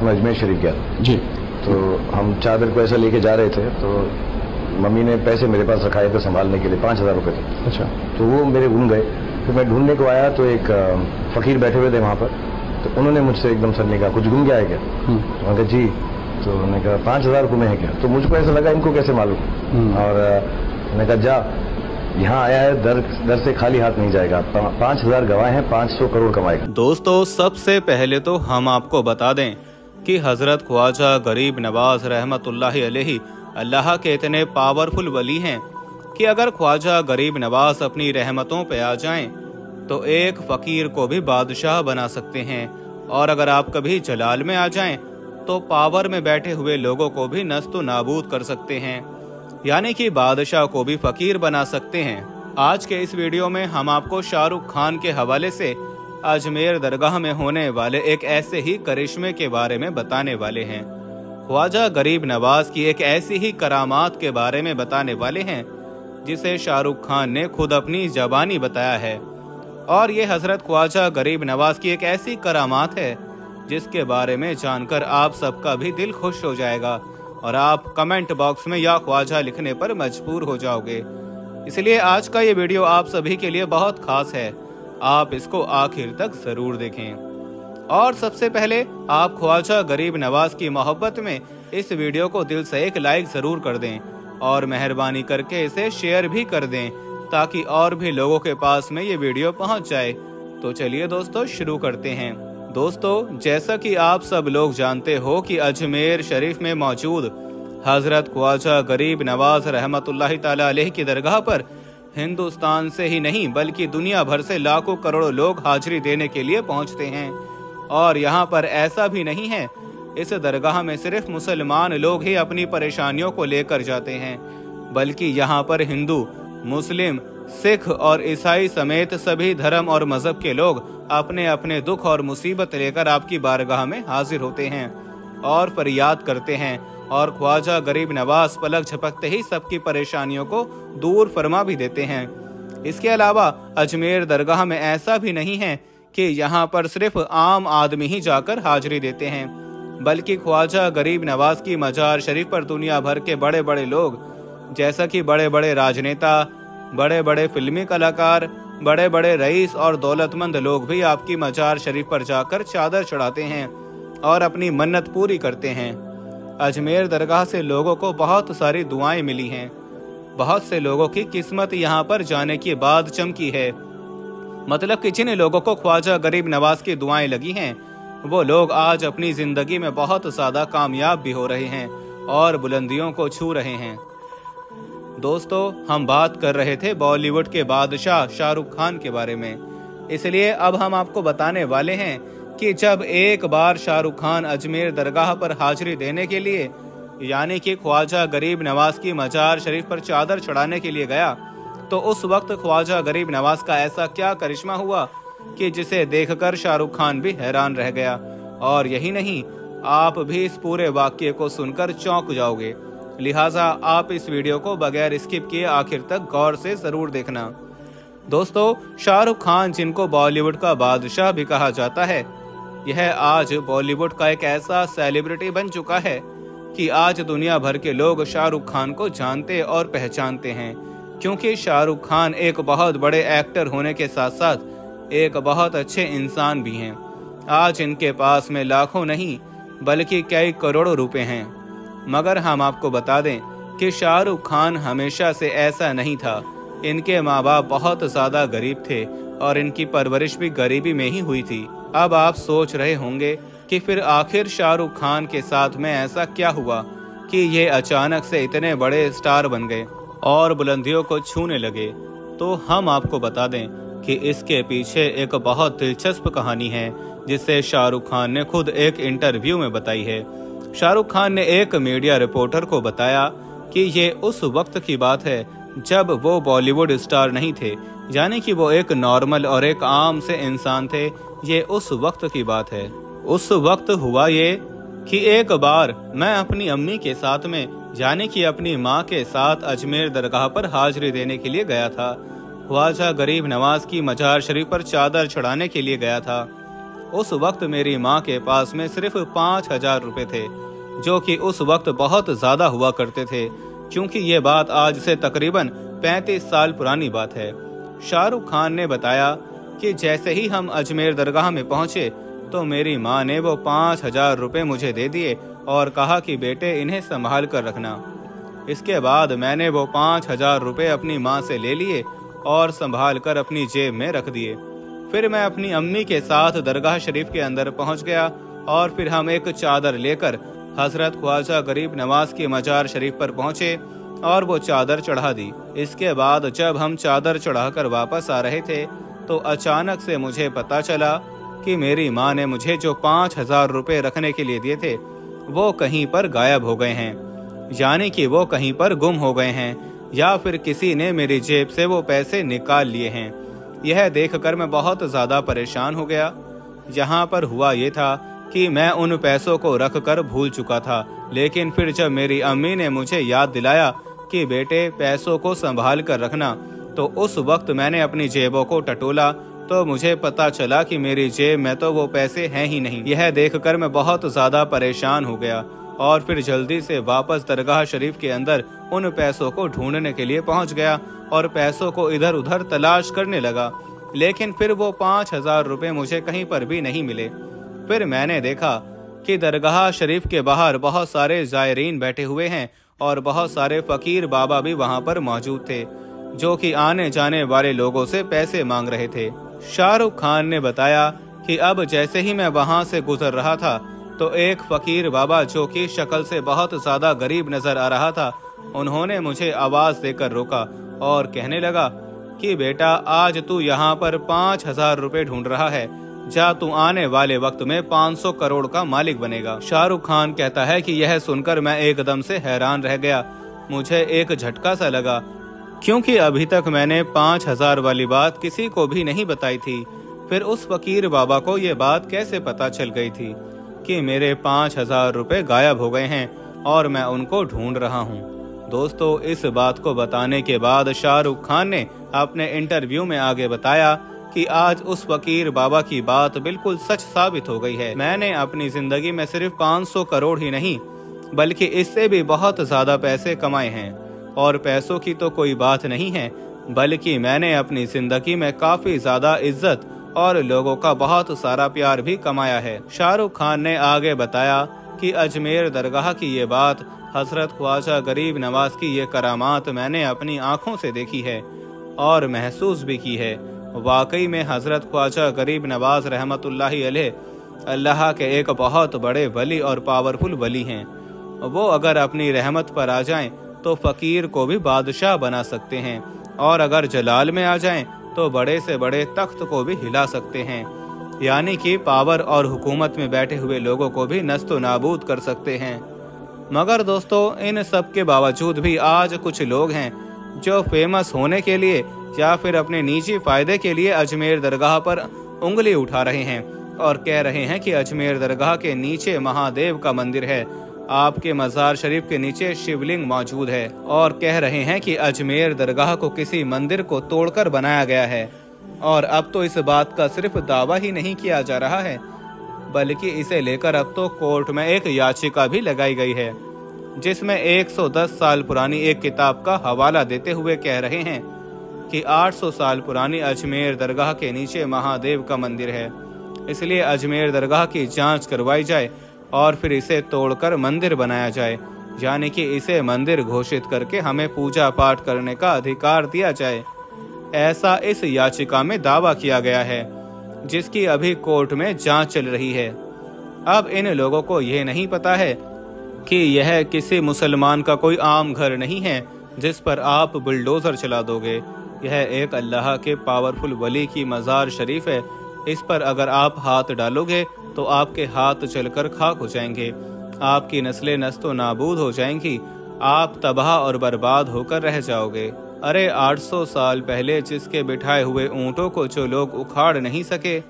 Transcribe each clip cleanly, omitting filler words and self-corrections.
मैं अजमेर शरीफ गया जी। तो हम चादर को ऐसा लेके जा रहे थे, तो मम्मी ने पैसे मेरे पास रखाए थे संभालने के लिए, 5,000 रुपये थे। अच्छा। तो वो मेरे गुम गए। फिर मैं ढूंढने को आया तो एक फकीर बैठे हुए थे वहाँ पर, तो उन्होंने मुझसे एकदम सर ने कहा कुछ गुम गया है क्या? तो मैंने कहा जी। तो उन्होंने कहा 5,000 गुमे हैं क्या? तो मुझको ऐसा लगा इनको कैसे मालूम, और मैंने कहा जा, यहाँ आया है दर से खाली हाथ नहीं जाएगा, 5,000 गवाह हैं, 500 करोड़ कमाएगा। दोस्तों, सबसे पहले तो हम आपको बता दें कि हजरत ख्वाजा गरीब नवाज रहमतुल्लाहि अलैहि अल्लाह के इतने पावरफुल वली हैं कि अगर ख्वाजा गरीब नवाज अपनी रहमतों पे आ जाएं तो एक फकीर को भी बादशाह बना सकते हैं, और अगर आप कभी जलाल में आ जाएं तो पावर में बैठे हुए लोगों को भी नस्तो नाबूद कर सकते हैं, यानी कि बादशाह को भी फकीर बना सकते हैं। आज के इस वीडियो में हम आपको शाहरुख खान के हवाले से अजमेर दरगाह में होने वाले एक ऐसे ही करिश्मे के बारे में बताने वाले हैं। ख्वाजा गरीब नवाज की एक ऐसी ही करामात के बारे में बताने वाले हैं जिसे शाहरुख खान ने खुद अपनी ज़बानी बताया है, और ये हजरत ख्वाजा गरीब नवाज की एक ऐसी करामात है जिसके बारे में जानकर आप सबका भी दिल खुश हो जाएगा और आप कमेंट बॉक्स में या ख्वाजा लिखने पर मजबूर हो जाओगे। इसलिए आज का ये वीडियो आप सभी के लिए बहुत खास है, आप इसको आखिर तक जरूर देखें। और सबसे पहले आप ख्वाजा गरीब नवाज की मोहब्बत में इस वीडियो को दिल से एक लाइक जरूर कर दें, और मेहरबानी करके इसे शेयर भी कर दें ताकि और भी लोगों के पास में ये वीडियो पहुंच जाए। तो चलिए दोस्तों, शुरू करते हैं। दोस्तों, जैसा कि आप सब लोग जानते हो कि अजमेर शरीफ में मौजूद हजरत ख्वाजा गरीब नवाज रहमतुल्लाहि ताला अलैहि की दरगाह पर हिंदुस्तान से ही नहीं बल्कि दुनिया भर से लाखों करोड़ों लोग हाजिरी देने के लिए पहुंचते हैं। और यहाँ पर ऐसा भी नहीं है, इस दरगाह में सिर्फ मुसलमान लोग ही अपनी परेशानियों को लेकर जाते हैं, बल्कि यहाँ पर हिंदू, मुस्लिम, सिख और ईसाई समेत सभी धर्म और मजहब के लोग अपने अपने दुख और मुसीबत लेकर आपकी बारगाह में हाजिर होते हैं और फरियाद करते हैं, और ख्वाजा गरीब नवाज पलक झपकते ही सबकी परेशानियों को दूर फरमा भी देते हैं। इसके अलावा अजमेर दरगाह में ऐसा भी नहीं है कि यहाँ पर सिर्फ आम आदमी ही जाकर हाजिरी देते हैं, बल्कि ख्वाजा गरीब नवाज की मजार शरीफ पर दुनिया भर के बड़े बड़े लोग, जैसा कि बड़े बड़े राजनेता, बड़े बड़े फिल्मी कलाकार, बड़े बड़े रईस और दौलतमंद लोग भी आपकी मजार शरीफ पर जाकर चादर चढ़ाते हैं और अपनी मन्नत पूरी करते हैं। अजमेर दरगाह से लोगों को बहुत सारी दुआएं मिली हैं, बहुत से लोगों की किस्मत यहाँ पर जाने के बाद चमकी है। मतलब कि जिन लोगों को ख्वाजा गरीब नवाज की दुआएं लगी हैं वो लोग आज अपनी जिंदगी में बहुत ज्यादा कामयाब भी हो रहे हैं और बुलंदियों को छू रहे हैं। दोस्तों, हम बात कर रहे थे बॉलीवुड के बादशाह शाहरुख खान के बारे में, इसलिए अब हम आपको बताने वाले हैं कि जब एक बार शाहरुख खान अजमेर दरगाह पर हाजिरी देने के लिए, यानी कि ख्वाजा गरीब नवाज की मजार शरीफ पर चादर चढ़ाने के लिए गया, तो उस वक्त ख्वाजा गरीब नवाज का ऐसा क्या करिश्मा हुआ कि जिसे देखकर शाहरुख खान भी हैरान रह गया। और यही नहीं, आप भी इस पूरे वाक्य को सुनकर चौंक जाओगे, लिहाजा आप इस वीडियो को बगैर स्किप किए आखिर तक गौर से जरूर देखना। दोस्तों, शाहरुख खान, जिनको बॉलीवुड का बादशाह भी कहा जाता है, यह आज बॉलीवुड का एक ऐसा सेलिब्रिटी बन चुका है कि आज दुनिया भर के लोग शाहरुख खान को जानते और पहचानते हैं, क्योंकि शाहरुख खान एक बहुत बड़े एक्टर होने के साथ साथ एक बहुत अच्छे इंसान भी हैं। आज इनके पास में लाखों नहीं बल्कि कई करोड़ों रुपए हैं। मगर हम आपको बता दें कि शाहरुख खान हमेशा से ऐसा नहीं था। इनके माँ बाप बहुत ज्यादा गरीब थे और इनकी परवरिश भी गरीबी में ही हुई थी। अब आप सोच रहे होंगे कि फिर आखिर शाहरुख खान के साथ में ऐसा क्या हुआ कि ये अचानक से इतने बड़े स्टार बन गए और बुलंदियों को छूने लगे। तो हम आपको बता दें कि इसके पीछे एक बहुत दिलचस्प कहानी है जिसे शाहरुख खान ने खुद एक इंटरव्यू में बताई है। शाहरुख खान ने एक मीडिया रिपोर्टर को बताया कि ये उस वक्त की बात है जब वो बॉलीवुड स्टार नहीं थे, यानी कि वो एक नॉर्मल और एक आम से इंसान थे। ये उस वक्त की बात है। उस वक्त हुआ ये कि एक बार मैं अपनी अम्मी के साथ में, यानी कि अपनी माँ के साथ अजमेर दरगाह पर हाजिरी देने के लिए गया था। ख्वाजा गरीब नवाज की मजार शरीफ पर चादर चढ़ाने के लिए गया था। उस वक्त मेरी माँ के पास में सिर्फ 5,000 रुपए थे, जो कि उस वक्त बहुत ज्यादा हुआ करते थे, क्योंकि ये बात आज से तकरीबन 35 साल पुरानी बात है। शाहरुख खान ने बताया कि जैसे ही हम अजमेर दरगाह में पहुंचे तो मेरी माँ ने वो 5,000 रुपए मुझे दे दिए और कहा कि बेटे इन्हें संभाल कर रखना। इसके बाद मैंने वो 5,000 रुपए अपनी माँ से ले लिए और संभाल कर अपनी जेब में रख दिए। फिर मैं अपनी अम्मी के साथ दरगाह शरीफ के अंदर पहुंच गया और फिर हम एक चादर लेकर हजरत ख्वाजा गरीब नवाज की मजार शरीफ पर पहुंचे और वो चादर चढ़ा दी। इसके बाद जब हम चादर चढ़ाकर वापस आ रहे थे तो अचानक से मुझे पता चला कि मेरी माँ ने मुझे जो 5,000 रुपए रखने के लिए दिए थे वो कहीं पर गायब हो गए हैं, यानी कि वो कहीं पर गुम हो गए हैं या फिर किसी ने मेरी जेब से वो पैसे निकाल लिए हैं। यह देखकर मैं बहुत ज्यादा परेशान हो गया। यहाँ पर हुआ ये था कि मैं उन पैसों को रख कर भूल चुका था, लेकिन फिर जब मेरी अम्मी ने मुझे याद दिलाया कि बेटे पैसों को संभाल कर रखना, तो उस वक्त मैंने अपनी जेबों को टटोला तो मुझे पता चला कि मेरी जेब में तो वो पैसे हैं ही नहीं। यह देखकर मैं बहुत ज्यादा परेशान हो गया और फिर जल्दी से वापस दरगाह शरीफ के अंदर उन पैसों को ढूंढने के लिए पहुंच गया और पैसों को इधर उधर तलाश करने लगा, लेकिन फिर वो 5,000 रुपए मुझे कहीं पर भी नहीं मिले। फिर मैंने देखा कि दरगाह शरीफ के बाहर बहुत सारे जायरीन बैठे हुए हैं और बहुत सारे फकीर बाबा भी वहां पर मौजूद थे, जो कि आने जाने वाले लोगों से पैसे मांग रहे थे। शाहरुख खान ने बताया कि अब जैसे ही मैं वहां से गुजर रहा था तो एक फकीर बाबा, जो कि शक्ल से बहुत ज्यादा गरीब नजर आ रहा था, उन्होंने मुझे आवाज देकर रोका और कहने लगा कि बेटा आज तू यहाँ पर 5,000 रुपए ढूंढ रहा है, जा तू आने वाले वक्त में 500 करोड़ का मालिक बनेगा। शाहरुख खान कहता है कि यह सुनकर मैं एकदम से हैरान रह गया। मुझे एक झटका सा लगा, क्योंकि अभी तक मैंने 5,000 वाली बात किसी को भी नहीं बताई थी। फिर उस फकीर बाबा को ये बात कैसे पता चल गई थी कि मेरे 5,000 रुपए गायब हो गए हैं और मैं उनको ढूंढ रहा हूँ। दोस्तों, इस बात को बताने के बाद शाहरुख खान ने अपने इंटरव्यू में आगे बताया कि आज उस फकीर बाबा की बात बिल्कुल सच साबित हो गई है। मैंने अपनी जिंदगी में सिर्फ 500 करोड़ ही नहीं बल्कि इससे भी बहुत ज्यादा पैसे कमाए हैं, और पैसों की तो कोई बात नहीं है, बल्कि मैंने अपनी जिंदगी में काफी ज्यादा इज्जत और लोगों का बहुत सारा प्यार भी कमाया है। शाहरुख खान ने आगे बताया कि अजमेर दरगाह की ये बात, हजरत ख्वाजा गरीब नवाज की ये करामात मैंने अपनी आंखों से देखी है और महसूस भी की है। वाकई में हजरत ख्वाजा गरीब नवाज रहमतुल्लाहि अलैह अल्लाह के एक बहुत बड़े वली और पावरफुल वली हैं। वो अगर अपनी रहमत पर आ जाएं तो फकीर को भी बादशाह बना सकते हैं, और अगर जलाल में आ जाएं तो बड़े से बड़े तख्त को भी हिला सकते हैं, यानी कि पावर और हुकूमत में बैठे हुए लोगों को भी नस्तो नाबूद कर सकते हैं। मगर दोस्तों, इन सब के बावजूद भी आज कुछ लोग हैं जो फेमस होने के लिए या फिर अपने निजी फायदे के लिए अजमेर दरगाह पर उंगली उठा रहे हैं और कह रहे हैं कि अजमेर दरगाह के नीचे महादेव का मंदिर है, आपके मजार शरीफ के नीचे शिवलिंग मौजूद है, और कह रहे हैं कि अजमेर दरगाह को किसी मंदिर को तोड़कर बनाया गया है। और अब तो इस बात का सिर्फ दावा ही नहीं किया जा रहा है, बल्कि इसे लेकर अब तो कोर्ट में एक याचिका भी लगाई गई है, जिसमें 110 साल पुरानी एक किताब का हवाला देते हुए कह रहे हैं कि 800 साल पुरानी अजमेर दरगाह के नीचे महादेव का मंदिर है, इसलिए अजमेर दरगाह की जांच करवाई जाए और फिर इसे तोड़कर मंदिर बनाया जाए, यानी कि इसे मंदिर घोषित करके हमें पूजा पाठ करने का अधिकार दिया जाए। ऐसा इस याचिका में दावा किया गया है, जिसकी अभी कोर्ट में जांच चल रही है। अब इन लोगों को यह नहीं पता है कि यह किसी मुसलमान का कोई आम घर नहीं है जिस पर आप बुलडोजर चला दोगे। यह एक अल्लाह के पावरफुल वली की मजार शरीफ है। इस पर अगर आप हाथ डालोगे तो आपके हाथ चलकर खाक हो जाएंगे, आपकी नस्लें नस्तो नाबूद हो जाएंगी, आप तबाह और बर्बाद होकर रह जाओगे। अरे 800 साल पहले जिसके बिठाए हुए ऊंटों को जो लोग उखाड़ नहीं सके,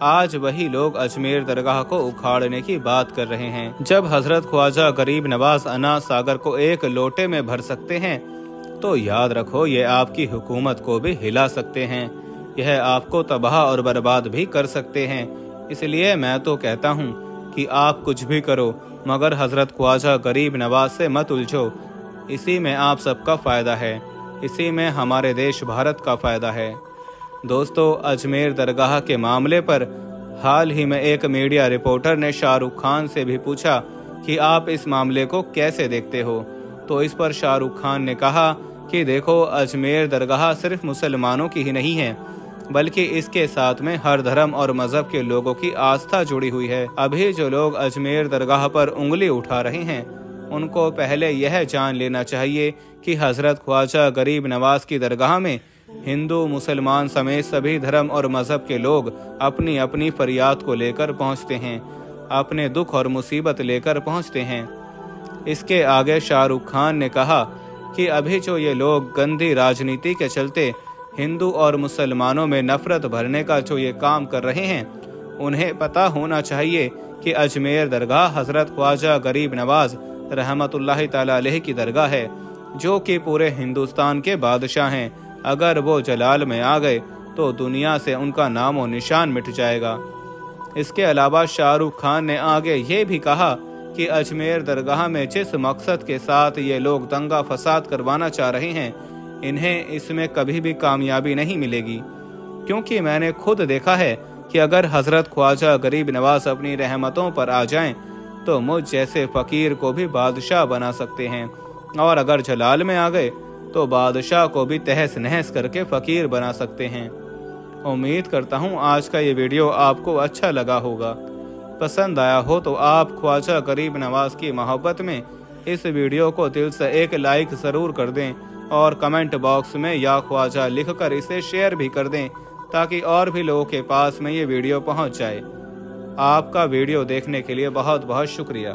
आज वही लोग अजमेर दरगाह को उखाड़ने की बात कर रहे हैं। जब हजरत ख्वाजा गरीब नवाज अना सागर को एक लोटे में भर सकते हैं तो याद रखो ये आपकी हुकूमत को भी हिला सकते हैं, यह आपको तबाह और बर्बाद भी कर सकते हैं। इसलिए मैं तो कहता हूँ कि आप कुछ भी करो मगर हजरत ख्वाजा गरीब नवाज से मत उलझो। इसी में आप सबका फ़ायदा है, इसी में हमारे देश भारत का फ़ायदा है। दोस्तों, अजमेर दरगाह के मामले पर हाल ही में एक मीडिया रिपोर्टर ने शाहरुख खान से भी पूछा कि आप इस मामले को कैसे देखते हो। तो इस पर शाहरुख खान ने कहा कि देखो, अजमेर दरगाह सिर्फ मुसलमानों की ही नहीं है बल्कि इसके साथ में हर धर्म और मजहब के लोगों की आस्था जुड़ी हुई है। अभी जो लोग अजमेर दरगाह पर उंगली उठा रहे हैं उनको पहले यह जान लेना चाहिए कि हजरत ख्वाजा गरीब नवाज की दरगाह में हिंदू मुसलमान समेत सभी धर्म और मजहब के लोग अपनी अपनी फरियाद को लेकर पहुंचते हैं, अपने दुख और मुसीबत लेकर पहुंचते हैं। इसके आगे शाहरुख खान ने कहा कि अभी जो ये लोग गंदी राजनीति के चलते हिंदू और मुसलमानों में नफरत भरने का जो ये काम कर रहे हैं, उन्हें पता होना चाहिए कि अजमेर दरगाह हजरत ख्वाजा गरीब नवाज रहमतुल्लाहि ताला अलैहि की दरगाह है, जो कि पूरे हिंदुस्तान के बादशाह हैं। अगर वो जलाल में आ गए तो दुनिया से उनका नामो निशान मिट जाएगा। इसके अलावा शाहरुख खान ने आगे ये भी कहा कि अजमेर दरगाह में जिस मकसद के साथ ये लोग दंगा फसाद करवाना चाह रहे हैं, इन्हें इसमें कभी भी कामयाबी नहीं मिलेगी, क्योंकि मैंने खुद देखा है कि अगर हजरत ख्वाजा गरीब नवाज अपनी रहमतों पर आ जाएं तो मुझ जैसे फकीर को भी बादशाह बना सकते हैं, और अगर जलाल में आ गए तो बादशाह को भी तहस नहस करके फकीर बना सकते हैं। उम्मीद करता हूँ आज का ये वीडियो आपको अच्छा लगा होगा। पसंद आया हो तो आप ख्वाजा गरीब नवाज की मोहब्बत में इस वीडियो को दिल से एक लाइक ज़रूर कर दें और कमेंट बॉक्स में या ख्वाजा लिखकर इसे शेयर भी कर दें, ताकि और भी लोगों के पास में ये वीडियो पहुंच जाए। आपका वीडियो देखने के लिए बहुत बहुत शुक्रिया।